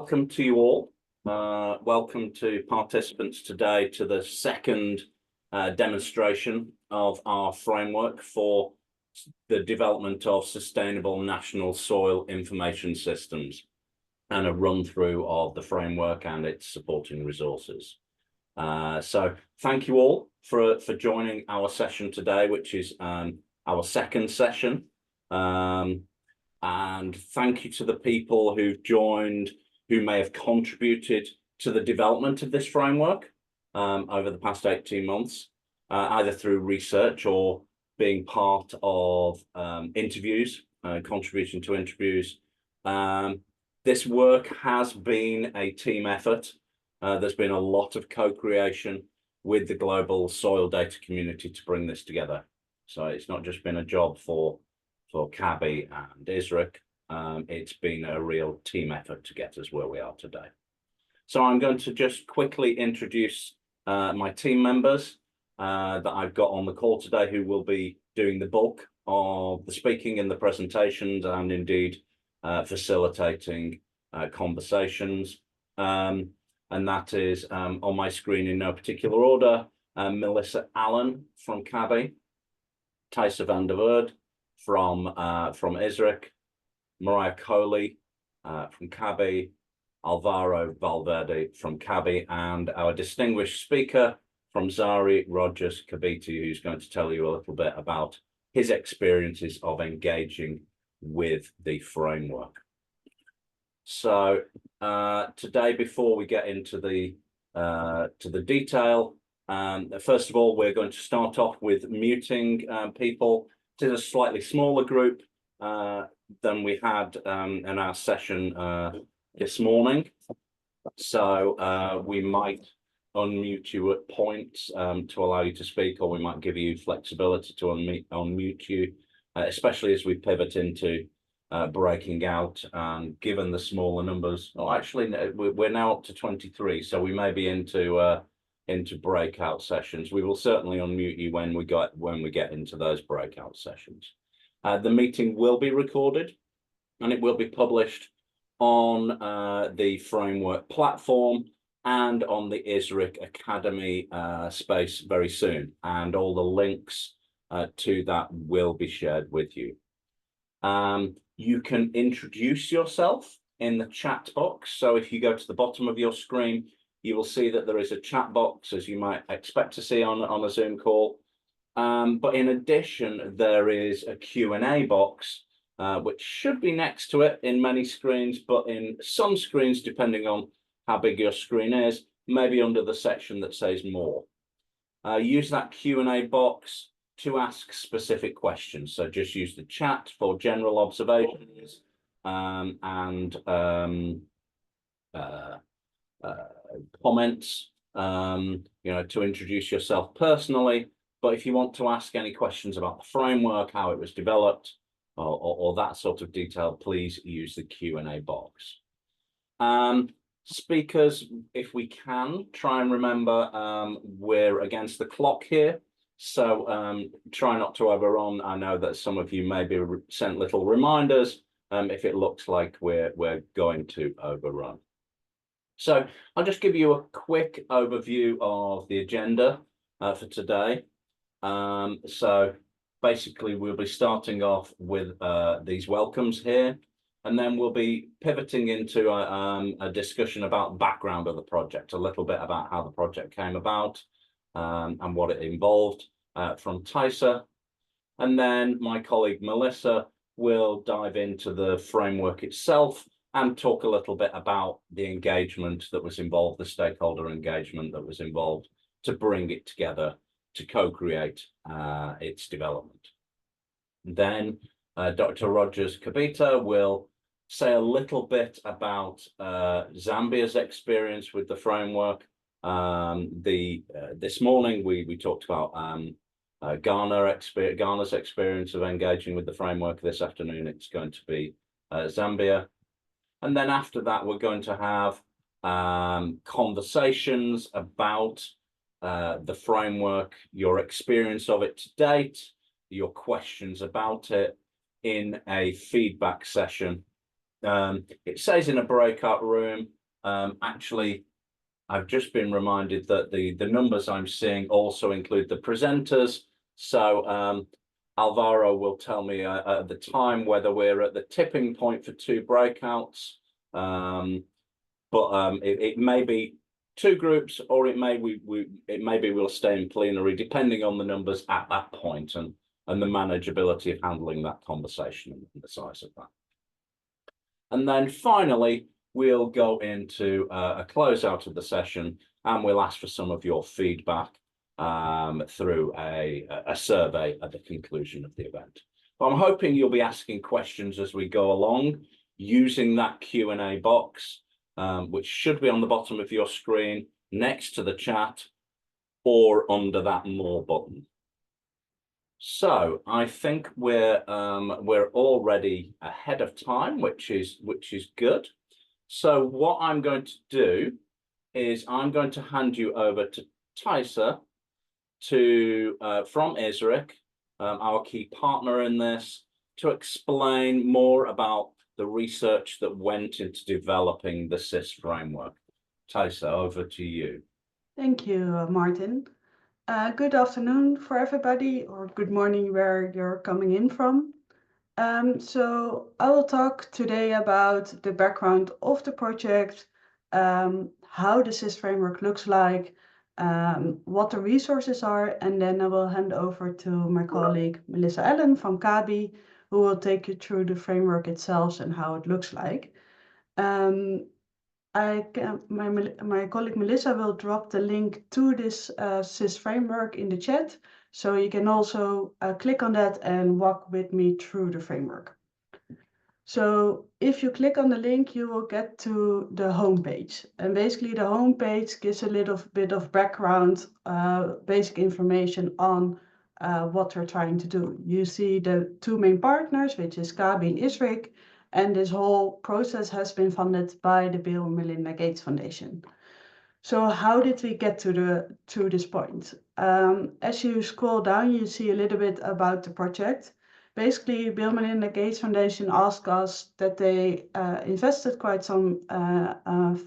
Welcome to you all. Welcome to participants today to the second demonstration of our framework for the development of sustainable national soil information systems and a run through of the framework and its supporting resources. So thank you all for joining our session today, which is our second session. And thank you to the people who've joined, who may have contributed to the development of this framework over the past 18 months, either through research or being part of interviews, contribution to interviews. This work has been a team effort. There's been a lot of co-creation with the global soil data community to bring this together. So it's not just been a job for CABI and ISRIC. It's been a real team effort to get us where we are today. So I'm going to just quickly introduce my team members that I've got on the call today, who will be doing the bulk of the speaking in the presentations and indeed facilitating conversations. And that is on my screen in no particular order: Melissa Allen from CABI, Thaisa van der Woude from ISRIC, Mariah Coley from CABI, Alvaro Valverde from CABI, and our distinguished speaker from ZARI, Rodgers, who's going to tell you a little bit about his experiences of engaging with the framework. So today, before we get into the detail, first of all, we're going to start off with muting people. It is a slightly smaller group than we had in our session this morning. So we might unmute you at points to allow you to speak, or we might give you flexibility to unmute you, especially as we pivot into breaking out. And given the smaller numbers, oh, actually, we're now up to 23, so we may be into breakout sessions. We will certainly unmute you when we get into those breakout sessions. The meeting will be recorded and it will be published on the framework platform and on the ISRIC Academy space very soon. And all the links to that will be shared with you. You can introduce yourself in the chat box. So if you go to the bottom of your screen, you will see that there is a chat box, as you might expect to see on a Zoom call. But in addition, there is a Q&A box, which should be next to it in many screens, but in some screens, depending on how big your screen is, maybe under the section that says more. Use that Q&A box to ask specific questions. So just use the chat for general observations and comments, to introduce yourself personally. But if you want to ask any questions about the framework, how it was developed, or that sort of detail, please use the Q&A box. Speakers, if we can, try and remember we're against the clock here. So try not to overrun. I know that some of you may be sent little reminders if it looks like we're going to overrun. So I'll just give you a quick overview of the agenda for today. So basically, we'll be starting off with these welcomes here, and then we'll be pivoting into a discussion about the background of the project, a little bit about how the project came about and what it involved from Thaisa. And then my colleague Melissa will dive into the framework itself and talk a little bit about the engagement that was involved, the stakeholder engagement that was involved to bring it together, to co-create its development. Then Dr. Rodgers will say a little bit about Zambia's experience with the framework. This morning we talked about Ghana's experience of engaging with the framework. This afternoon it's going to be Zambia. And then after that, we're going to have conversations about the framework, your experience of it to date, your questions about it in a feedback session It says in a breakout room. Actually, I've just been reminded that the numbers I'm seeing also include the presenters. So Alvaro will tell me at the time whether we're at the tipping point for 2 breakouts. It may be 2 groups, or it may we'll stay in plenary, depending on the numbers at that point and the manageability of handling that conversation and the size of that. And then finally, we'll go into a closeout of the session, and we'll ask for some of your feedback through a survey at the conclusion of the event. But I'm hoping you'll be asking questions as we go along using that Q&A box, which should be on the bottom of your screen next to the chat or under that More button. So I think we're already ahead of time, which is good. So what I'm going to do is I'm going to hand you over to Thaisa from ISRIC, our key partner in this, to explain more about the research that went into developing the ZamSIS framework. Thaisa, over to you. Thank you, Martin. Good afternoon for everybody, or good morning where you're coming in from. So I will talk today about the background of the project, how the ZamSIS framework looks like, what the resources are, and then I will hand over to my colleague Melissa Allen from CABI, who will take you through the framework itself and how it looks like. My colleague Melissa will drop the link to this ZamSIS framework in the chat, so you can also click on that and walk with me through the framework. So if you click on the link, you will get to the homepage. And basically the homepage gives a little bit of background, basic information on what we're trying to do. You see the 2 main partners, which is CABI and ISRIC, and this whole process has been funded by the Bill Melinda Gates Foundation. So how did we get to this point? As you scroll down, you see a little bit about the project. Basically, Bill Melinda Gates Foundation asked us that they invested quite some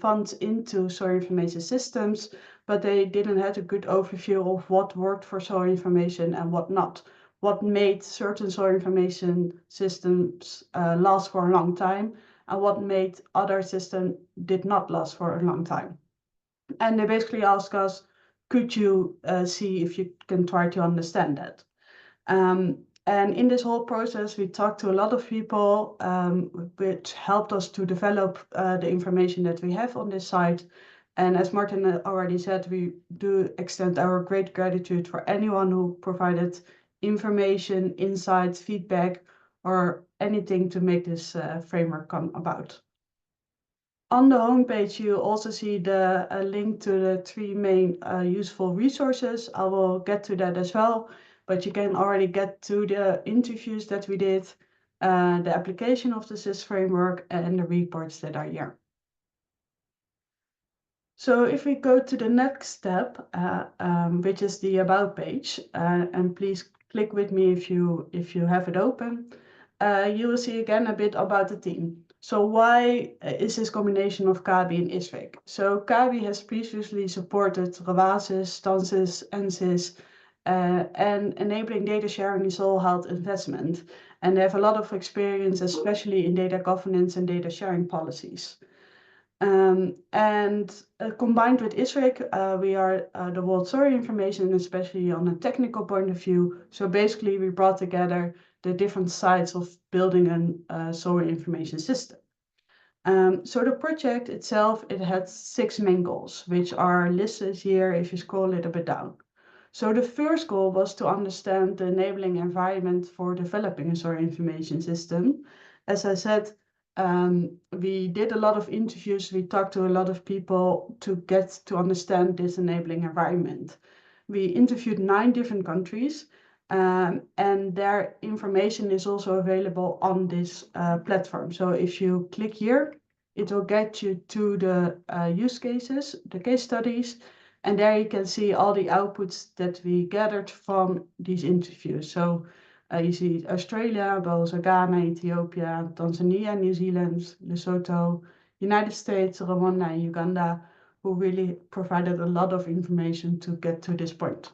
funds into soil information systems, but they didn't have a good overview of what worked for soil information and what not. What made certain soil information systems last for a long time, and what made other systems did not last for a long time. And they basically asked us, could you see if you can try to understand that? And in this whole process, we talked to a lot of people, which helped us to develop the information that we have on this site. And as Martin already said, we do extend our great gratitude for anyone who provided information, insights, feedback, or anything to make this framework come about. On the homepage, you also see the link to the 3 main useful resources. I will get to that as well, but you can already get to the interviews that we did, the application of the ZamSIS framework, and the reports that are here. So if we go to the next step, which is the About page, and please click with me if you have it open, you will see again a bit about the team. So why is this combination of CABI and ISRIC? So CABI has previously supported Rodgers, ZamSIS, NSIS, and enabling data sharing in soil health investment. And they have a lot of experience, especially in data governance and data sharing policies. Combined with ISRIC, we are the world soil information, especially on a technical point of view. So basically, we brought together the different sides of building a soil information system. So the project itself, it had 6 main goals, which are listed here if you scroll a little bit down. So the first goal was to understand the enabling environment for developing a soil information system. As I said, we did a lot of interviews, we talked to a lot of people to get to understand this enabling environment. We interviewed 9 different countries, and their information is also available on this platform. So if you click here, it will get you to the use cases, the case studies, and there you can see all the outputs that we gathered from these interviews. So You see Australia, but also Ghana, Ethiopia, Tanzania, New Zealand, Lesotho, United States, Rwanda, and Uganda, who really provided a lot of information to get to this point.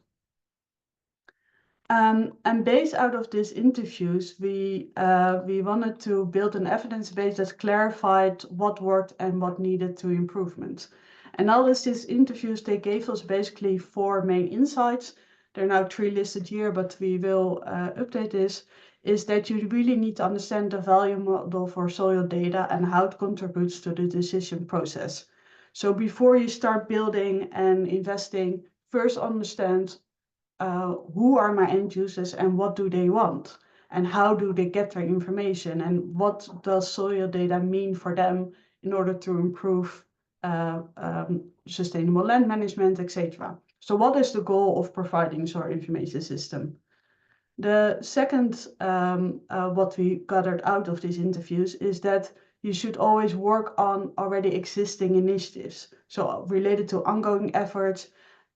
And based out of these interviews, we wanted to build an evidence base that clarified what worked and what needed to improvement. And all these interviews, they gave us basically 4 main insights. There are now 3 listed here, but we will update this, is that you really need to understand the value model for soil data and how it contributes to the decision process. So before you start building and investing, first understand who are my end users and what do they want? And how do they get their information? And what does soil data mean for them in order to improve sustainable land management, etc. So what is the goal of providing soil information system? The second, what we gathered out of these interviews is that you should always work on already existing initiatives. So related to ongoing efforts,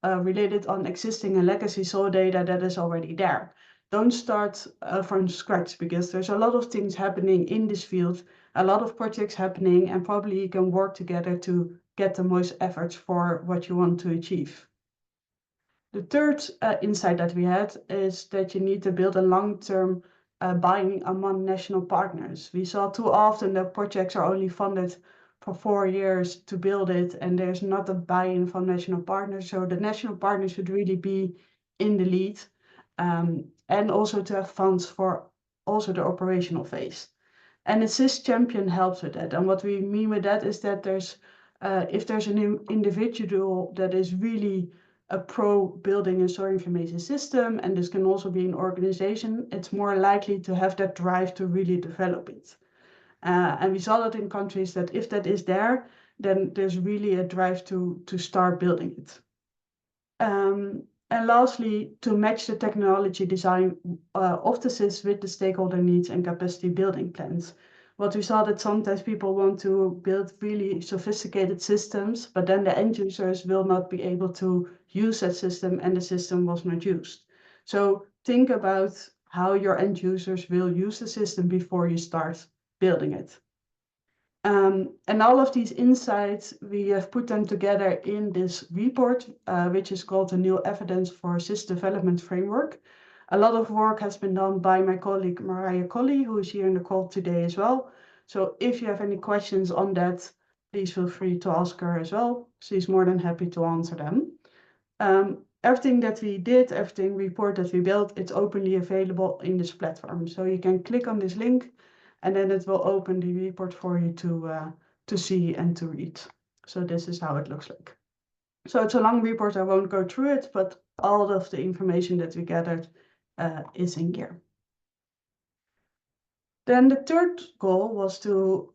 related on existing and legacy soil data that is already there. Don't start from scratch, because there's a lot of things happening in this field, a lot of projects happening, and probably you can work together to get the most efforts for what you want to achieve. The third insight that we had is that you need to build a long-term buy-in among national partners. We saw too often that projects are only funded for 4 years to build it, and there's not a buy-in from national partners. So the national partners should really be in the lead, and also to have funds for also the operational phase. And the ZIS champion helps with that. And what we mean with that is that there's if there's an individual that is really a pro building a soil information system, and this can also be an organization, it's more likely to have that drive to really develop it. And we saw that in countries that if that is there, then there's really a drive to start building it. And lastly, to match the technology design of the ZIS with the stakeholder needs and capacity building plans. What we saw that sometimes people want to build really sophisticated systems, but then the end users will not be able to use that system and the system was not used. So think about how your end users will use the system before you start building it. And all of these insights, we have put them together in this report, which is called the New Evidence for ZIS Development Framework. A lot of work has been done by my colleague Mariah Colley, who is here in the call today as well. So if you have any questions on that, please feel free to ask her as well. She's more than happy to answer them. Everything that we did, everything report that we built, it's openly available in this platform. So you can click on this link, and then it will open the report for you to see and to read. So this is how it looks like. So it's a long report, I won't go through it, but all of the information that we gathered is in here. Then the third goal was to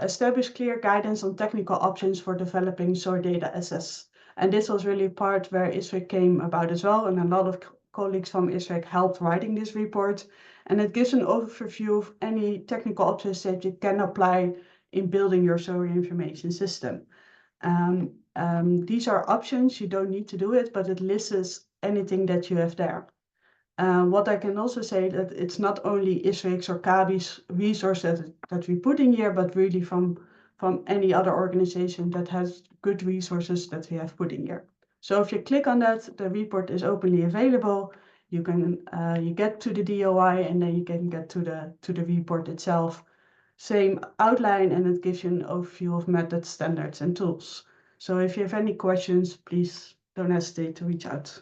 establish clear guidance on technical options for developing soil data assets. And this was really part where ISRIC came about as well, and a lot of colleagues from ISRIC helped writing this report. And it gives an overview of any technical options that you can apply in building your soil information system. These are options, you don't need to do it, but it lists anything that you have there. What I can also say that it's not only ISRIC's or CABI's resources that we put in here, but really from any other organization that has good resources that we have put in here. So if you click on that, the report is openly available. You can you get to the DOI, and then you can get to the report itself. Same outline, and it gives you an overview of methods, standards, and tools. So if you have any questions, please don't hesitate to reach out.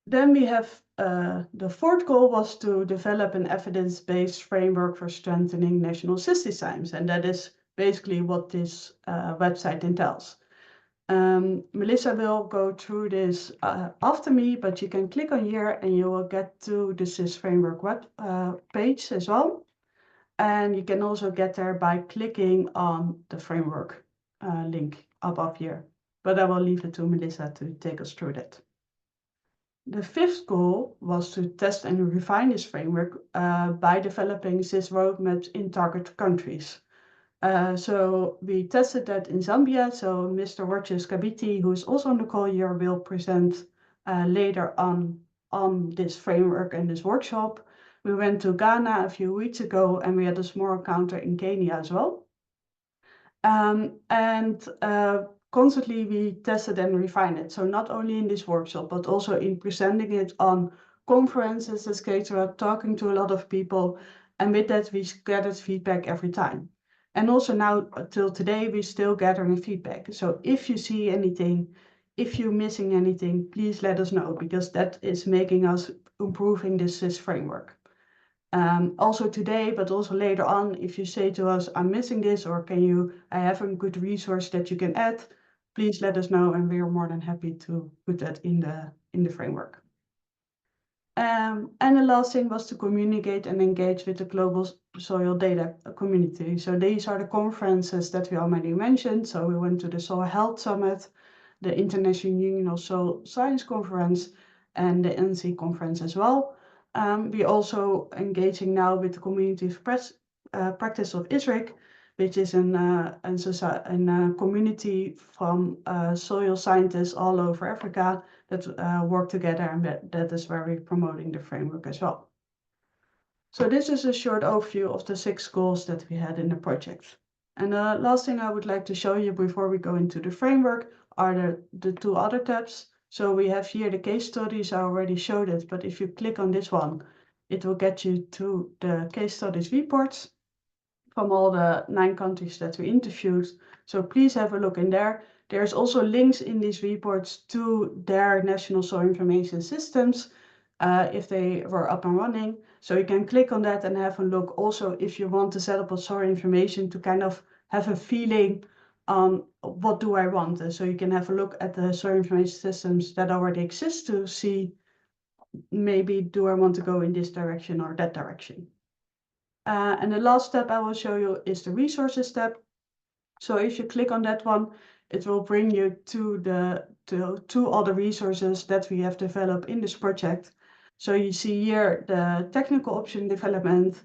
Then we have the fourth goal was to develop an evidence-based framework for strengthening national ZIS designs, and that is basically what this website entails. Melissa will go through this after me, but you can click on here and you will get to the ZIS framework web page as well. And you can also get there by clicking on the framework link above here. But I will leave it to Melissa to take us through that. The fifth goal was to test and refine this framework by developing ZIS roadmaps in target countries. So we tested that in Zambia. So Mr. Rodgers, who is also on the call here, will present later on on this framework and this workshop. We went to Ghana a few weeks ago, and we had a small encounter in Kenya as well. Constantly we tested and refined it. So not only in this workshop, but also in presenting it on conferences, etc., talking to a lot of people. And with that, we gathered feedback every time. And also now till today, we're still gathering feedback. So if you see anything, if you're missing anything, please let us know, because that is making us improving this ZamSIS framework. Also today, but also later on, if you say to us, I'm missing this, or I have a good resource that you can add, please let us know, and we are more than happy to put that in the framework. And the last thing was to communicate and engage with the global soil data community. So these are the conferences that we already mentioned. So we went to the Soil Health Summit, the International Union of Soil Science Conference, and the NC conference as well. We're also engaging now with the community of practice of ISRIC, which is a community from soil scientists all over Africa that work together, and that is where we're promoting the framework as well. So this is a short overview of the 6 goals that we had in the project. And the last thing I would like to show you before we go into the framework are the 2 other tabs. So we have here the case studies. I already showed it, but if you click on this one, it will get you to the case studies reports from all the 9 countries that we interviewed. So please have a look in there. There's also links in these reports to their national soil information systems if they were up and running. So you can click on that and have a look. Also, if you want to set up a soil information to kind of have a feeling on what do I want. So you can have a look at the soil information systems that already exist to see maybe do I want to go in this direction or that direction. And the last step I will show you is the resources tab. So if you click on that one, it will bring you to 2 other resources that we have developed in this project. So you see here the technical option development.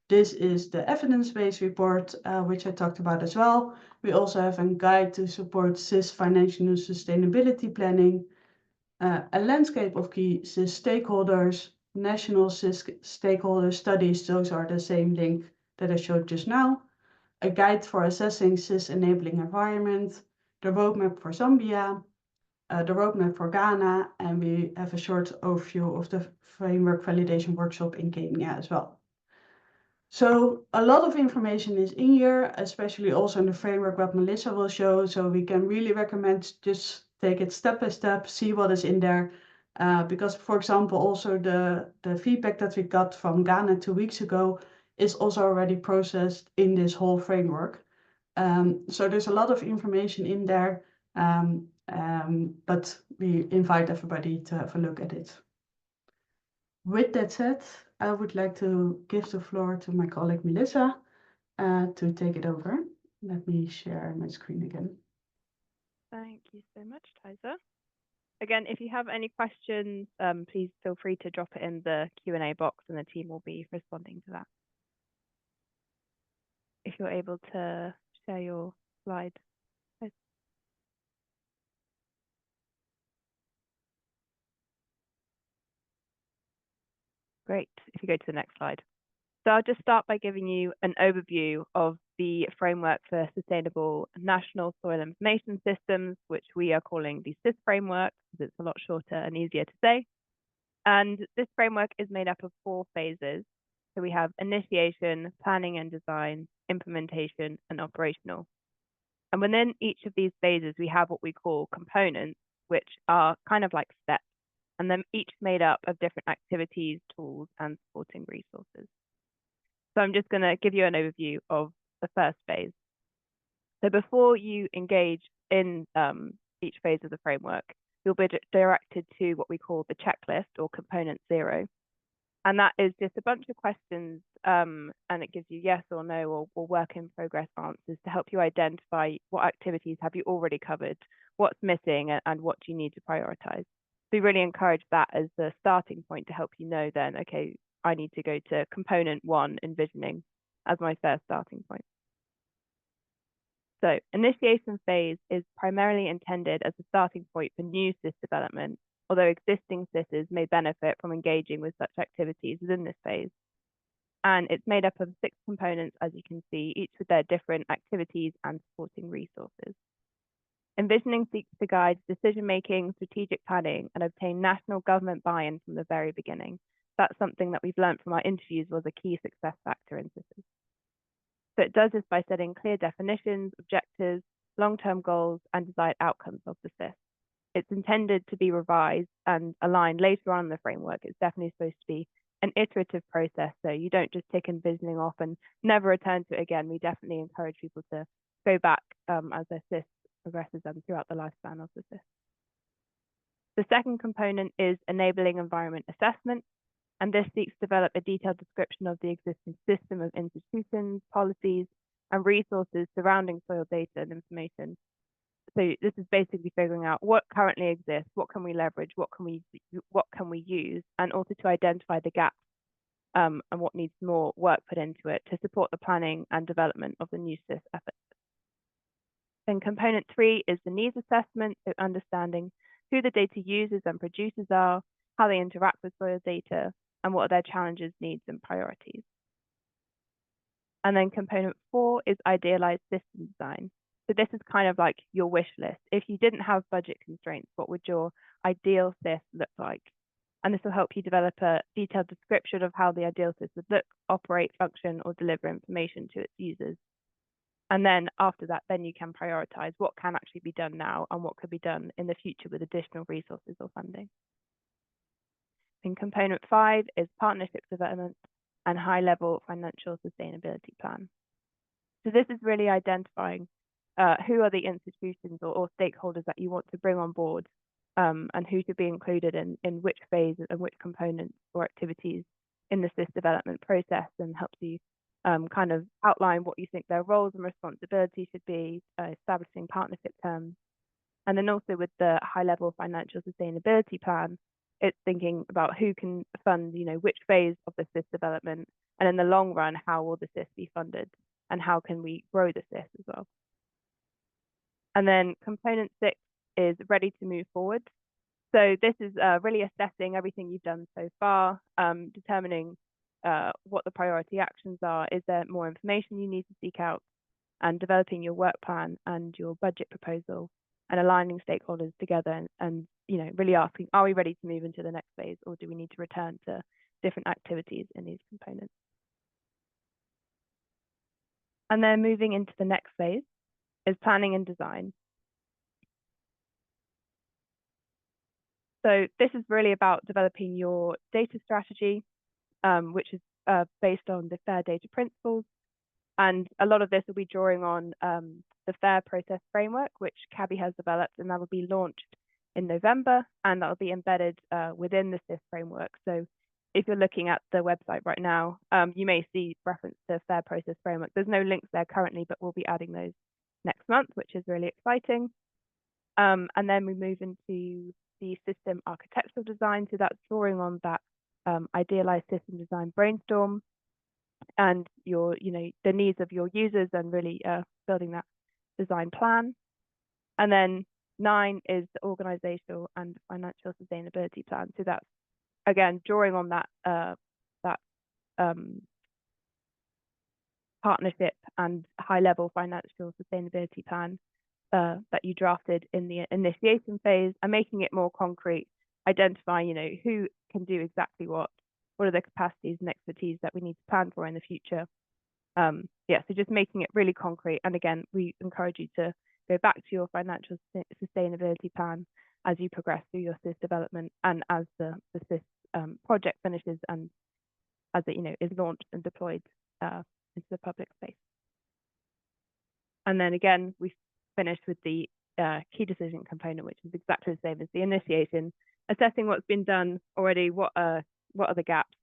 This is the evidence-based report, which I talked about as well. We also have a guide to support ZIS financial and sustainability planning, a landscape of key ZIS stakeholders, national ZIS stakeholder studies. Those are the same link that I showed just now. A guide for assessing ZIS enabling environment, the roadmap for Zambia, the roadmap for Ghana, and we have a short overview of the framework validation workshop in Kenya as well. So a lot of information is in here, especially also in the framework what Melissa will show. So we can really recommend just take it step by step, see what is in there. Because, for example, also the feedback that we got from Ghana 2 weeks ago is also already processed in this whole framework. So there's a lot of information in there, but we invite everybody to have a look at it. With that said, I would like to give the floor to my colleague Melissa to take it over. Let me share my screen again. Thank you so much, Thaisa. Again, if you have any questions, please feel free to drop it in the Q&A box and the team will be responding to that. If you're able to share your slide. Great, if you go to the next slide. So I'll just start by giving you an overview of the framework for sustainable national soil information systems, which we are calling the ZIS framework, because it's a lot shorter and easier to say. And this framework is made up of 4 phases. So we have initiation, planning and design, implementation, and operational. And within each of these phases, we have what we call components, which are kind of like steps, and then each made up of different activities, tools, and supporting resources. So I'm just going to give you an overview of the first phase. So before you engage in each phase of the framework, you'll be directed to what we call the checklist or component 0. And that is just a bunch of questions, and it gives you yes or no or work in progress answers to help you identify what activities have you already covered, what's missing, and what do you need to prioritize. So we really encourage that as the starting point to help you know then, okay, I need to go to component 1, envisioning, as my first starting point. So initiation phase is primarily intended as a starting point for new ZIS development, although existing SISs may benefit from engaging with such activities within this phase. And it's made up of 6 components, as you can see, each with their different activities and supporting resources. Envisioning seeks to guide decision-making, strategic planning, and obtain national government buy-in from the very beginning. That's something that we've learned from our interviews was a key success factor in SISs. So it does this by setting clear definitions, objectives, long-term goals, and desired outcomes of the SIS. It's intended to be revised and aligned later on in the framework. It's definitely supposed to be an iterative process, so you don't just tick envisioning off and never return to it again. We definitely encourage people to go back as their SIS progresses throughout the lifespan of the SIS. The second component is enabling environment assessment, and this seeks to develop a detailed description of the existing system of institutions, policies, and resources surrounding soil data and information. So this is basically figuring out what currently exists, what can we leverage, what can we use, and also to identify the gaps and what needs more work put into it to support the planning and development of the new SIS efforts. Then component 3 is the needs assessment, so understanding who the data users and producers are, how they interact with soil data, and what are their challenges, needs, and priorities. And then component 4 is idealized system design. So this is kind of like your wish list. If you didn't have budget constraints, what would your ideal SIS look like? And this will help you develop a detailed description of how the ideal SIS would look, operate, function, or deliver information to its users. And then after that, then you can prioritize what can actually be done now and what could be done in the future with additional resources or funding. And component 5 is partnership development and high-level financial sustainability plan. So this is really identifying who are the institutions or stakeholders that you want to bring on board and who should be included in which phase and which components or activities in the SIS development process, and helps you kind of outline what you think their roles and responsibilities should be, establishing partnership terms. And then also with the high-level financial sustainability plan, it's thinking about who can fund, which phase of the SIS development, and in the long run, how will the SIS be funded, and how can we grow the SIS as well. And then component 6 is ready to move forward. So this is really assessing everything you've done so far, determining what the priority actions are, is there more information you need to seek out, and developing your work plan and your budget proposal, and aligning stakeholders together and really asking, are we ready to move into the next phase, or do we need to return to different activities in these components? And then moving into the next phase is planning and design. So this is really about developing your data strategy, which is based on the FAIR data principles. And a lot of this will be drawing on the FAIR process framework, which CABI has developed, and that will be launched in November, and that will be embedded within the SIS framework. So if you're looking at the website right now, you may see reference to FAIR process framework. There's no links there currently, but we'll be adding those next month, which is really exciting. And then we move into the system architectural design. So that's drawing on that idealized system design brainstorm and the needs of your users, and really building that design plan. And then 9 is the organizational and financial sustainability plan. So that's again drawing on that partnership and high-level financial sustainability plan that you drafted in the initiation phase, and making it more concrete, identifying who can do exactly what are the capacities and expertise that we need to plan for in the future. So just making it really concrete. And again, we encourage you to go back to your financial sustainability plan as you progress through your SIS development, and as the SIS project finishes, and as it is launched and deployed into the public space. And then again, we finished with the key decision component, which is exactly the same as the initiation, assessing what's been done already, what are the gaps,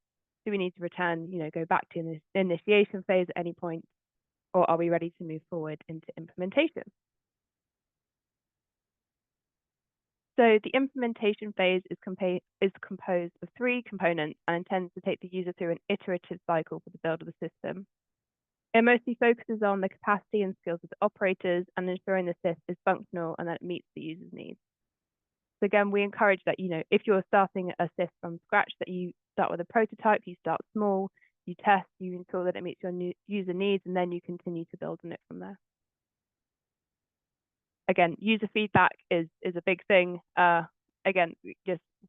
do we need to return, go back to the initiation phase at any point, or are we ready to move forward into implementation? So the implementation phase is composed of 3 components and intends to take the user through an iterative cycle for the build of the system. It mostly focuses on the capacity and skills of the operators and ensuring the SIS is functional and that it meets the user's needs. So again, we encourage that, if you're starting a SIS from scratch, that you start with a prototype, you start small, you test, you ensure that it meets your user needs, and then you continue to build on it from there. Again, user feedback is a big thing. Again,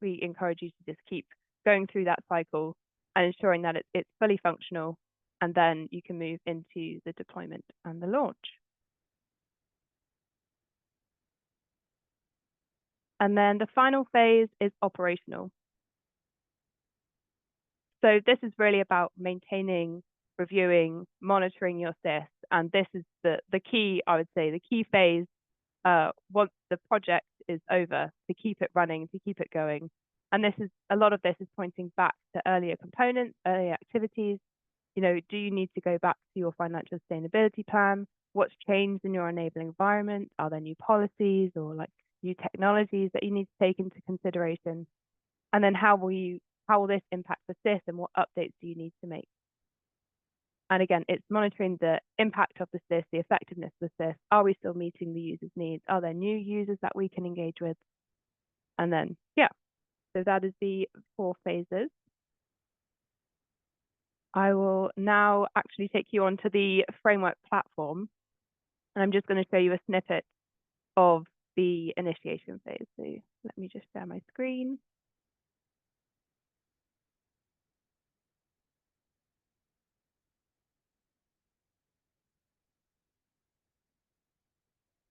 we encourage you to just keep going through that cycle and ensuring that it's fully functional, and then you can move into the deployment and the launch. And then the final phase is operational. So this is really about maintaining, reviewing, monitoring your SIS. And this is the key, I would say, the key phase once the project is over, to keep it running, to keep it going. And a lot of this is pointing back to earlier components, earlier activities. Do you need to go back to your financial sustainability plan? What's changed in your enabling environment? Are there new policies or new technologies that you need to take into consideration? And then how will this impact the SIS, and what updates do you need to make? And again, it's monitoring the impact of the SIS, the effectiveness of the SIS. Are we still meeting the user's needs? Are there new users that we can engage with? And then, so that is the 4 phases. I will now actually take you onto the framework platform, and I'm just going to show you a snippet of the initiation phase. So let me just share my screen.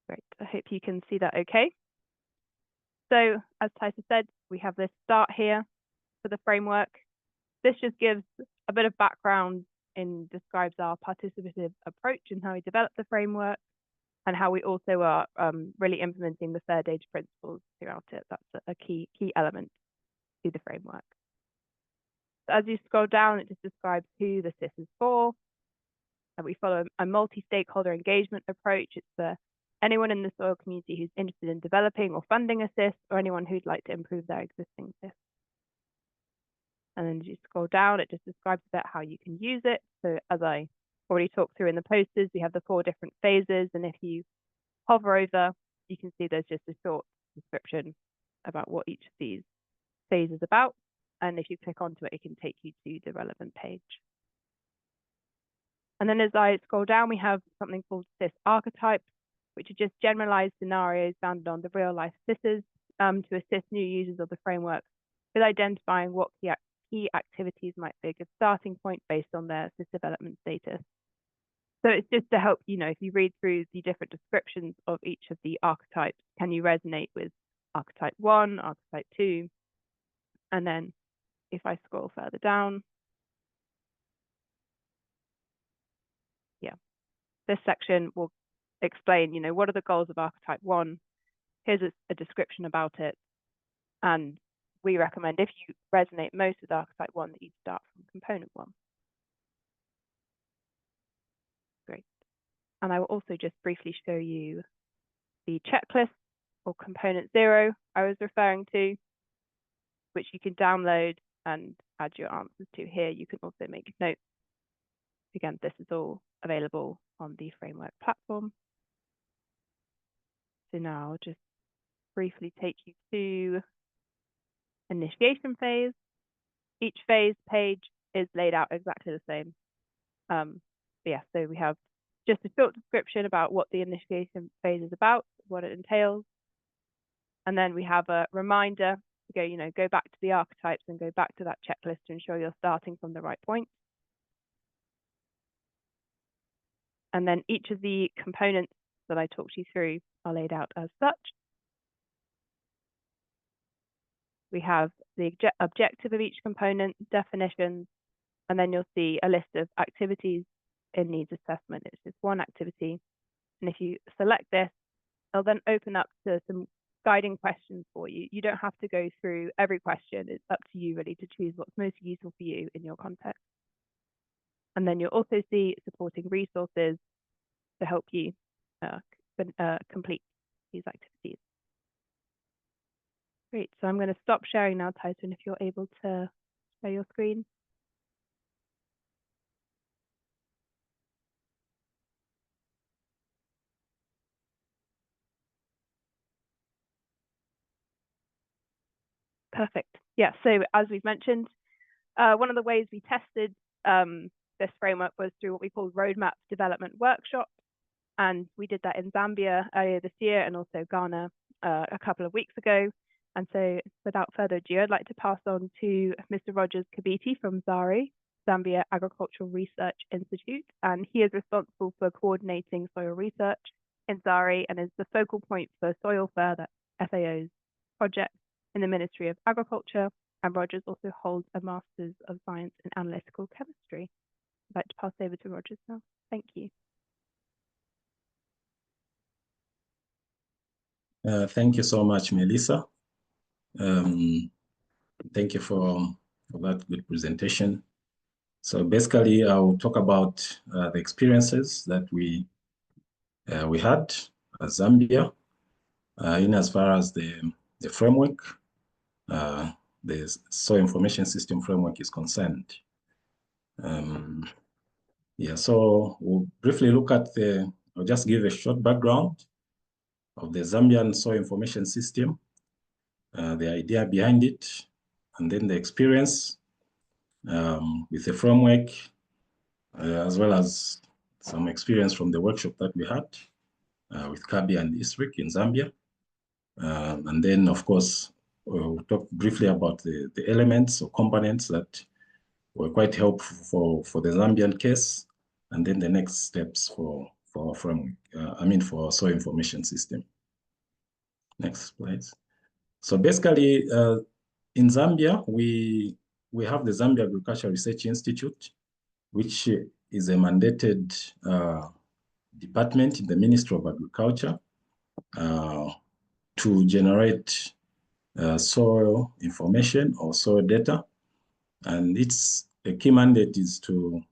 Great, I hope you can see that okay. So as Thaisa said, we have this start here for the framework. This just gives a bit of background and describes our participative approach and how we develop the framework, and how we also are really implementing the fair data principles throughout it. That's a key element to the framework. So as you scroll down, it just describes who the SIS is for. And we follow a multi-stakeholder engagement approach. It's for anyone in the soil community who's interested in developing or funding a SIS, or anyone who'd like to improve their existing SIS. And then as you scroll down, it just describes a bit how you can use it. So as I already talked through in the posters, we have the 4 different phases. And if you hover over, you can see there's just a short description about what each of these phases is about. And if you click onto it, it can take you to the relevant page. And then as I scroll down, we have something called SIS archetypes, which are just generalized scenarios founded on the real life SISs to assist new users of the framework with identifying what key activities might be a good starting point based on their SIS development status. So it's just to help, if you read through the different descriptions of each of the archetypes, can you resonate with archetype 1, archetype 2? And then if I scroll further down, this section will explain, what are the goals of archetype 1? Here's a description about it. And we recommend, if you resonate most with archetype 1, that you start from component 1. Great. And I will also just briefly show you the checklist or component 0 I was referring to, which you can download and add your answers to here. You can also make notes. Again, this is all available on the framework platform. So now I'll just briefly take you to initiation phase. Each phase page is laid out exactly the same. So we have just a short description about what the initiation phase is about, what it entails. And then we have a reminder to go back to the archetypes and go back to that checklist to ensure you're starting from the right point. And then each of the components that I talked you through are laid out as such. We have the objective of each component, definitions, and then you'll see a list of activities in needs assessment. It's just one activity. And if you select this, it'll then open up to some guiding questions for you. You don't have to go through every question. It's up to you really to choose what's most useful for you in your context. And then you'll also see supporting resources to help you complete these activities. Great, so I'm going to stop sharing now, Thaisa, and if you're able to share your screen. Perfect. Yeah, so as we've mentioned, one of the ways we tested this framework was through what we call roadmap development workshops. And we did that in Zambia earlier this year and also Ghana a couple of weeks ago. And so without further ado, I'd like to pass on to Mr. Rodgers Kabiti from ZARI, Zambia Agricultural Research Institute. And he is responsible for coordinating soil research in ZARI and is the focal point for Soil Further, FAO's project in the Ministry of Agriculture. And Rodgers also holds a Master's of Science in Analytical Chemistry. I'd like to pass over to Rodgers now. Thank you. Thank you so much, Melissa. Thank you for that good presentation. So basically, I'll talk about the experiences that we had as Zambia in as far as the framework, the soil information system framework is concerned. Yeah, so we'll briefly look at I'll just give a short background of the Zambian soil information system, the idea behind it, and then the experience with the framework, as well as some experience from the workshop that we had with CABI and ISRIC in Zambia. And then, of course, we'll talk briefly about the elements or components that were quite helpful for the Zambian case, and then the next steps for our framework, for our soil information system. Next, please. So basically, in Zambia, we have the Zambia Agricultural Research Institute, which is a mandated department in the Ministry of Agriculture to generate soil information or soil data. And its key mandate is to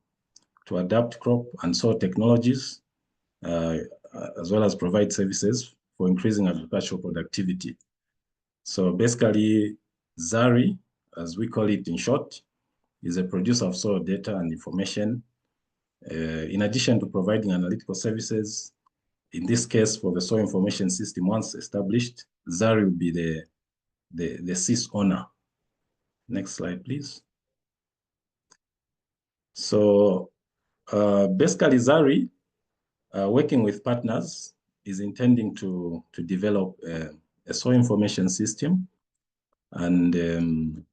adapt crop and soil technologies, as well as provide services for increasing agricultural productivity. So basically, ZARI, as we call it in short, is a producer of soil data and information. In addition to providing analytical services, in this case, for the soil information system, once established, ZARI will be the SIS owner. Next slide, please. So basically, ZARI, working with partners, is intending to develop a soil information system. And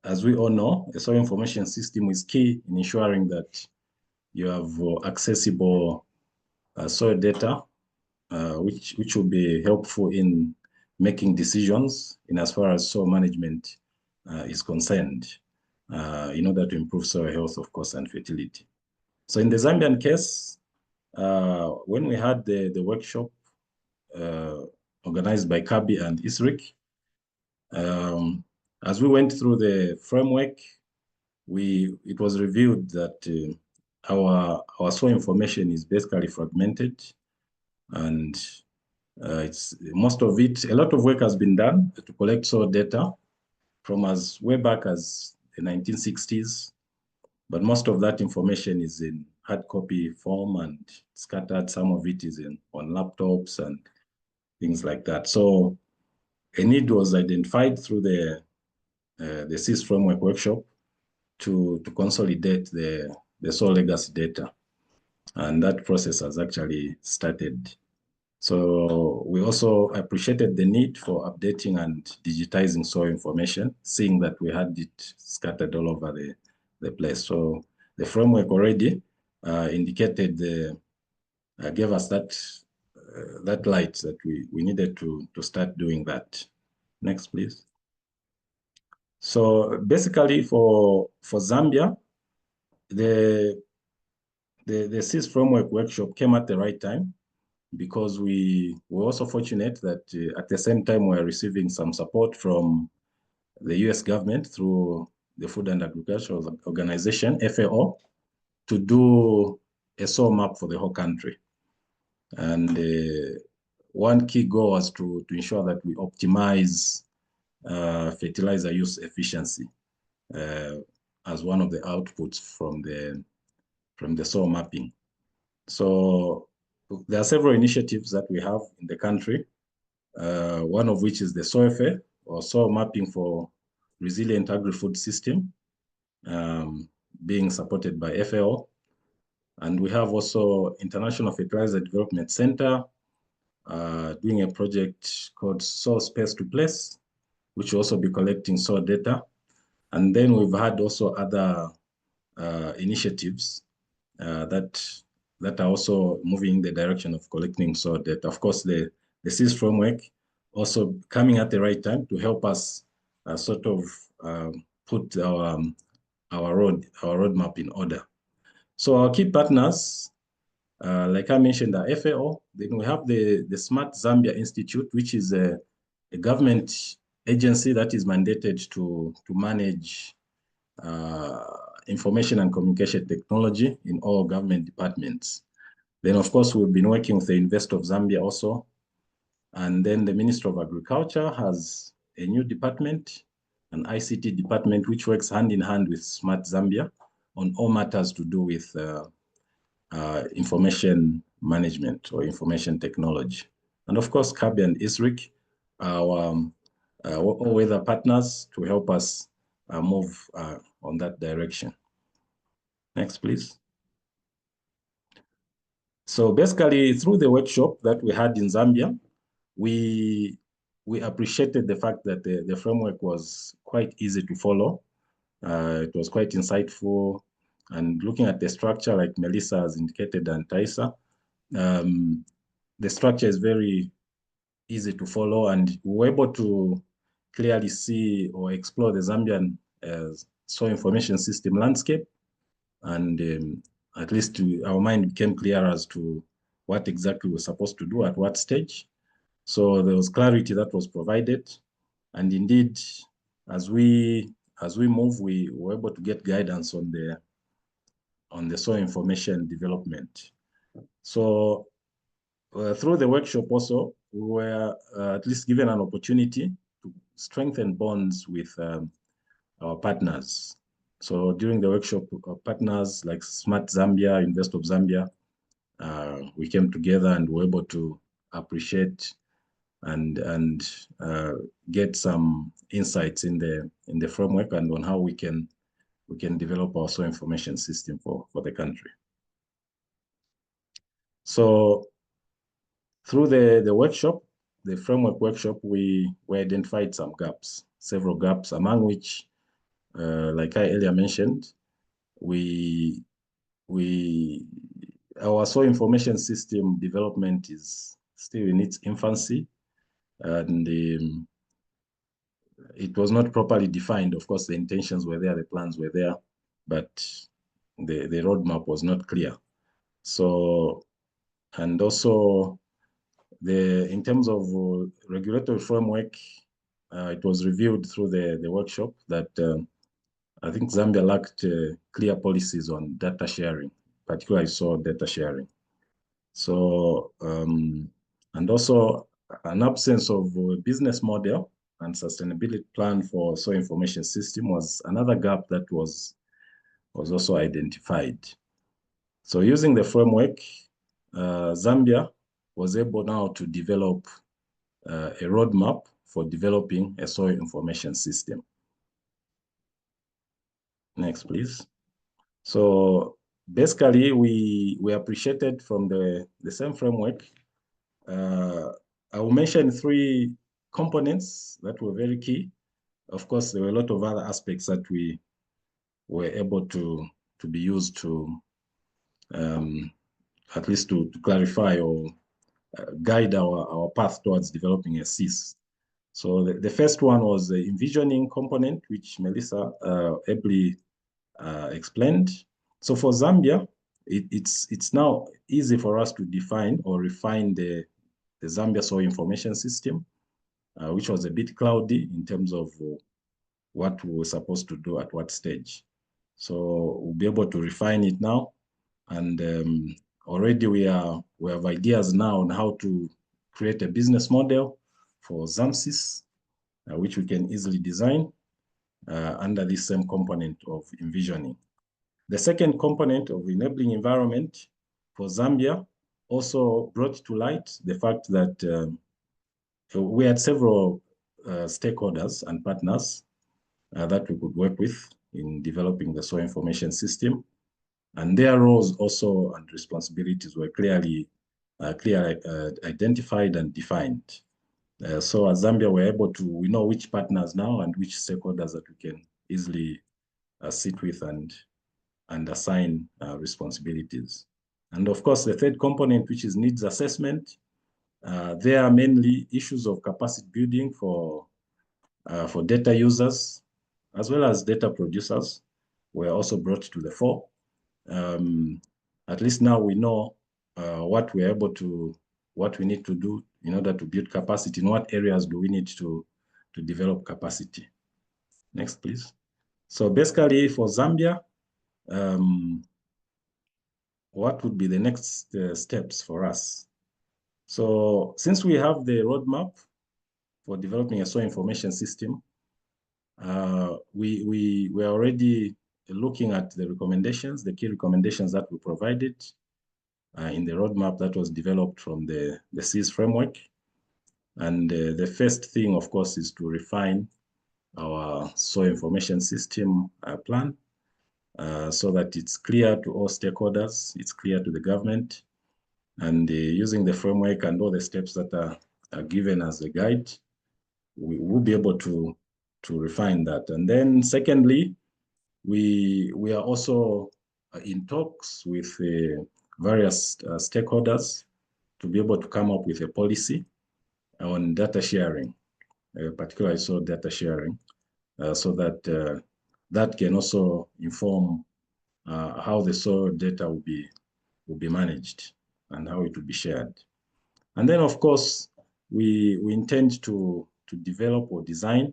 as we all know, a soil information system is key in ensuring that you have accessible soil data, which will be helpful in making decisions in as far as soil management is concerned, in order to improve soil health, of course, and fertility. So in the Zambian case, when we had the workshop organized by CABI and ISRIC, as we went through the framework, it was revealed that our soil information is basically fragmented, and it's most of it. A lot of work has been done to collect soil data from as way back as the 1960s, but most of that information is in hard copy form and scattered. Some of it is on laptops and things like that. So a need was identified through the SIS framework workshop to consolidate the soil legacy data. And that process has actually started. So we also appreciated the need for updating and digitizing soil information, seeing that we had it scattered all over the place. So the framework already indicated, gave us that light that we needed to start doing that. Next, please. So basically for Zambia, the SIS framework workshop came at the right time, because we were also fortunate that at the same time we are receiving some support from the US government through the Food and Agriculture Organization, FAO, to do a soil map for the whole country. And one key goal was to ensure that we optimize fertilizer use efficiency as one of the outputs from the soil mapping. So there are several initiatives that we have in the country, one of which is the soil fair or soil mapping for resilient agri-food system, being supported by FAO. And we have also International Fertilizer Development Center doing a project called Soil Space to Place, which will also be collecting soil data. And then we've had also other initiatives that are also moving in the direction of collecting soil data. Of course, the ZamSIS framework also coming at the right time to help us sort of put our roadmap in order. So our key partners, like I mentioned, are FAO. Then we have the Smart Zambia Institute, which is a government agency that is mandated to manage information and communication technology in all government departments. Then, of course, we've been working with the University of Zambia also. And then the Ministry of Agriculture has a new department, an ICT department, which works hand in hand with Smart Zambia on all matters to do with information management or information technology. And of course, CABI and ISRIC, our all-weather partners to help us move on that direction. Next, please. So basically, through the workshop that we had in Zambia, we appreciated the fact that the framework was quite easy to follow. It was quite insightful. And looking at the structure, like Melissa has indicated and Thaisa, the structure is very easy to follow, and we were able to clearly see or explore the Zambian soil information system landscape. And at least our mind became clear as to what exactly we're supposed to do at what stage. So there was clarity that was provided. And indeed, as we move, we were able to get guidance on the soil information development. So through the workshop also, we were at least given an opportunity to strengthen bonds with our partners. So during the workshop, our partners like Smart Zambia, University of Zambia, we came together and were able to appreciate and get some insights in the framework and on how we can develop our soil information system for the country. So through the workshop, the framework workshop, we identified some gaps, several gaps, among which, like I earlier mentioned, our soil information system development is still in its infancy, and it was not properly defined. Of course, the intentions were there, the plans were there, but the roadmap was not clear. So, and also in terms of regulatory framework, it was reviewed through the workshop that I think Zambia lacked clear policies on data sharing, particularly soil data sharing. So, and also an absence of a business model and sustainability plan for soil information system was another gap that was also identified. So using the framework, Zambia was able now to develop a roadmap for developing a soil information system. Next, please. So basically, we appreciated from the same framework. I will mention 3 components that were very key. Of course, there were a lot of other aspects that we were able to be used to at least to clarify or guide our path towards developing a ZamSIS. So the first one was the envisioning component, which Melissa ably explained. So for Zambia, it's now easy for us to define or refine the Zambia soil information system, which was a bit cloudy in terms of what we were supposed to do at what stage. So we'll be able to refine it now, and already we have ideas now on how to create a business model for ZamSIS, which we can easily design under this same component of envisioning. The second component of enabling environment for Zambia also brought to light the fact that we had several stakeholders and partners that we could work with in developing the soil information system. And their roles also and responsibilities were clearly identified and defined. So as Zambia, we know which partners now and which stakeholders that we can easily sit with and assign responsibilities. And of course, the third component, which is needs assessment, there are mainly issues of capacity building for data users, as well as data producers, were also brought to the fore. At least now we know what we need to do in order to build capacity. In what areas do we need to develop capacity? Next, please. So basically for Zambia, what would be the next steps for us? So since we have the roadmap for developing a soil information system, we are already looking at the recommendations, the key recommendations that we provided in the roadmap that was developed from the ZamSIS framework. And the first thing, of course, is to refine our soil information system plan so that it's clear to all stakeholders, it's clear to the government, and using the framework and all the steps that are given as a guide, we will be able to refine that. And then secondly, we are also in talks with various stakeholders to be able to come up with a policy on data sharing, particularly soil data sharing, so that that can also inform how the soil data will be managed and how it will be shared. And then, of course, we intend to develop or design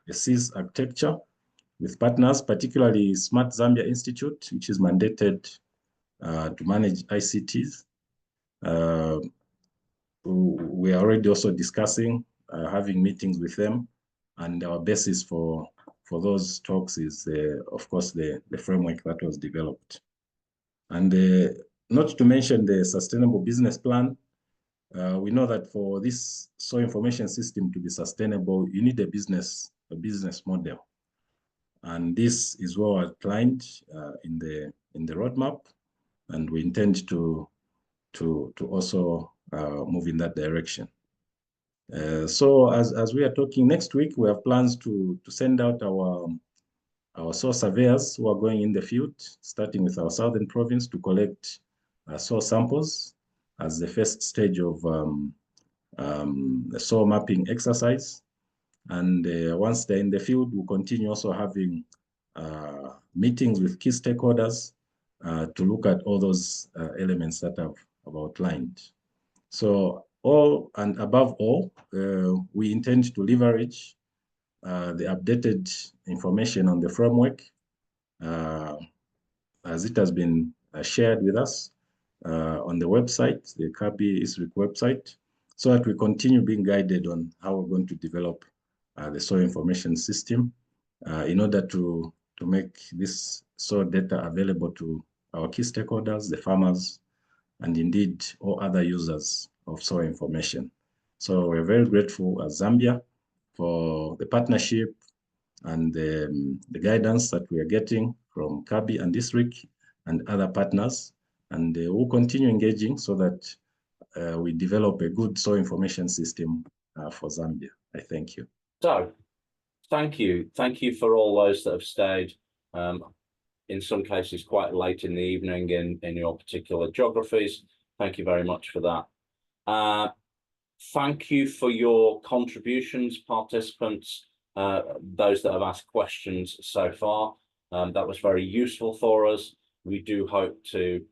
a ZamSIS architecture with partners, particularly Smart Zambia Institute, which is mandated to manage ICTs. We are already also discussing having meetings with them, and our basis for those talks is, of course, the framework that was developed. And not to mention the sustainable business plan. We know that for this soil information system to be sustainable, you need a business model. And this is well outlined in the roadmap, and we intend to also move in that direction. So as we are talking next week, we have plans to send out our soil surveyors who are going in the field, starting with our southern province, to collect soil samples as the first stage of the soil mapping exercise. And once they're in the field, we'll continue also having meetings with key stakeholders to look at all those elements that I've outlined. So all and above all, we intend to leverage the updated information on the framework as it has been shared with us on the website, the CABI ISRIC website, so that we continue being guided on how we're going to develop the soil information system in order to make this soil data available to our key stakeholders, the farmers, and indeed all other users of soil information. So we're very grateful as Zambia for the partnership and the guidance that we are getting from CABI and ISRIC and other partners. And we'll continue engaging so that we develop a good soil information system for Zambia. I thank you. So, thank you. Thank you for all those that have stayed, in some cases quite late in the evening in your particular geographies. Thank you very much for that. Thank you for your contributions, participants, those that have asked questions so far. That was very useful for us. We do hope to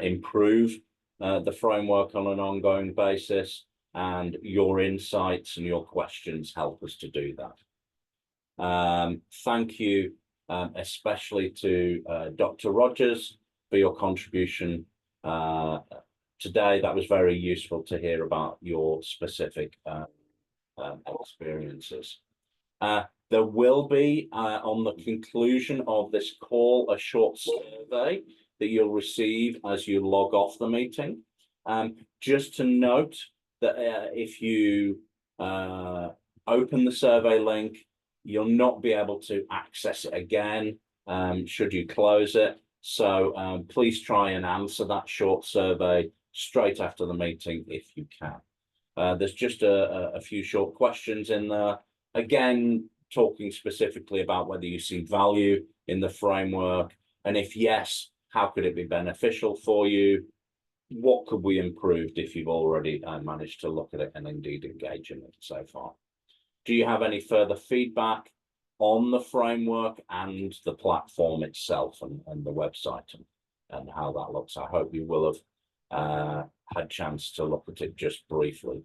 improve the framework on an ongoing basis, and your insights and your questions help us to do that. Thank you especially to Dr. Rodgers for your contribution today. That was very useful to hear about your specific experiences. There will be, on the conclusion of this call, a short survey that you'll receive as you log off the meeting. Just to note that if you open the survey link, you'll not be able to access it again should you close it. So please try and answer that short survey straight after the meeting if you can. There's just a few short questions in there. Again, talking specifically about whether you see value in the framework, and if yes, how could it be beneficial for you? What could we improve if you've already managed to look at it and indeed engage in it so far? Do you have any further feedback on the framework and the platform itself and the website and how that looks? I hope you will have had chance to look at it just briefly.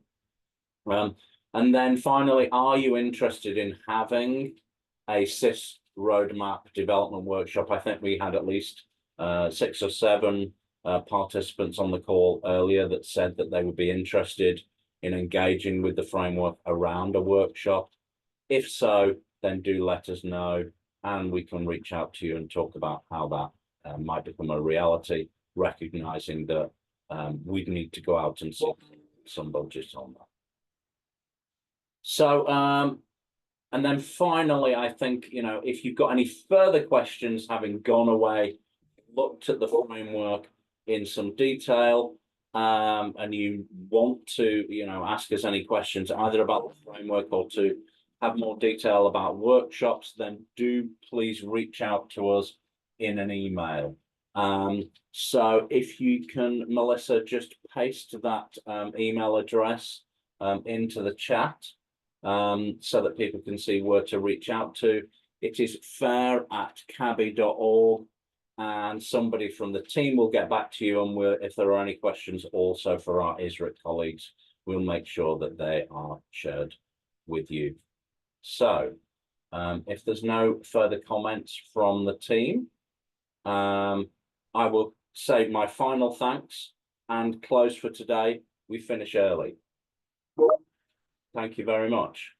And then finally, are you interested in having a CIS roadmap development workshop? I think we had at least 6 or 7 participants on the call earlier that said that they would be interested in engaging with the framework around a workshop. If so, then do let us know and we can reach out to you and talk about how that might become a reality, recognizing that we need to go out and see some budget on that. So, and then finally, I think, you know, if you've got any further questions, having gone away, looked at the framework in some detail, and you want to, you know, ask us any questions either about the framework or to have more detail about workshops, then do please reach out to us in an email. So if you can, Melissa, just paste that email address into the chat so that people can see where to reach out to. It is fair@cabi.org, and somebody from the team will get back to you, and if there are any questions also for our ISRIC colleagues, we'll make sure that they are shared with you. So if there's no further comments from the team, I will say my final thanks and close for today. We finish early. Thank you very much.